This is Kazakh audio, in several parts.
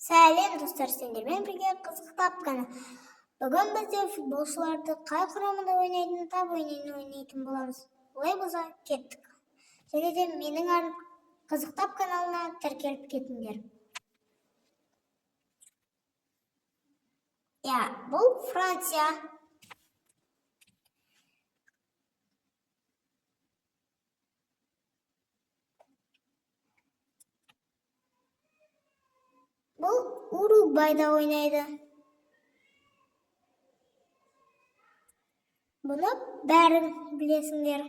Сәлем достар, сендермен бірге қызық тапқаны. Бүгін бізде футболшыларды қай құрамында ойнайтын тап ойнайтын боламыз. Олай болса, кеттік. Және де менің қызық тап каналына тіркеліп кетіңдер. Бұл Франция. Бұл Уругвайда ойнайды. Бұны бәрін білесіңдер.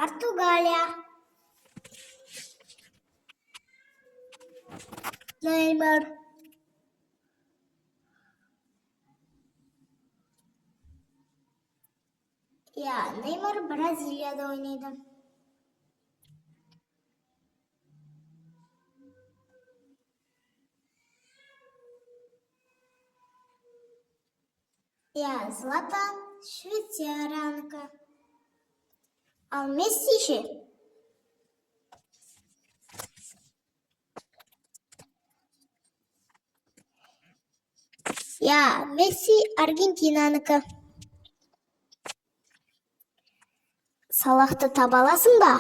Португалия. Неймар. Неймар Бразилияда ойнайды. Златан Швейцариянікі. Ал Месси ше? Месси Аргентинанікі. Салахты таба аласың ба?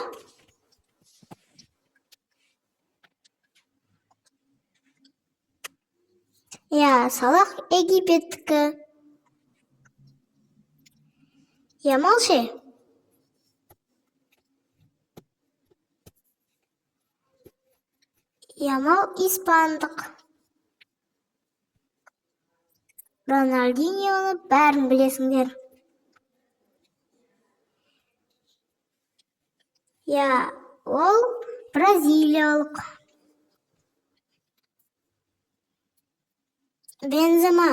Салах Египеттікі. Ямал ше? Ямал испандық. Рональдиньоны бәрін білесіңдер. Ол бразилиялық. Бензема.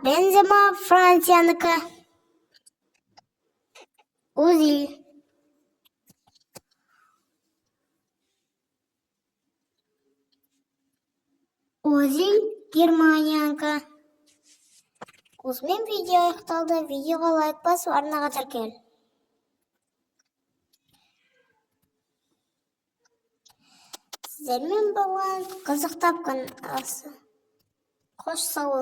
Бензема Франциянікі. Озил. Озил Германиянікі. Осымен видео аяқталды. Видеоға лайк басып, арнаға тіркел. Сіздермен болған қызық тапқан. Қош сау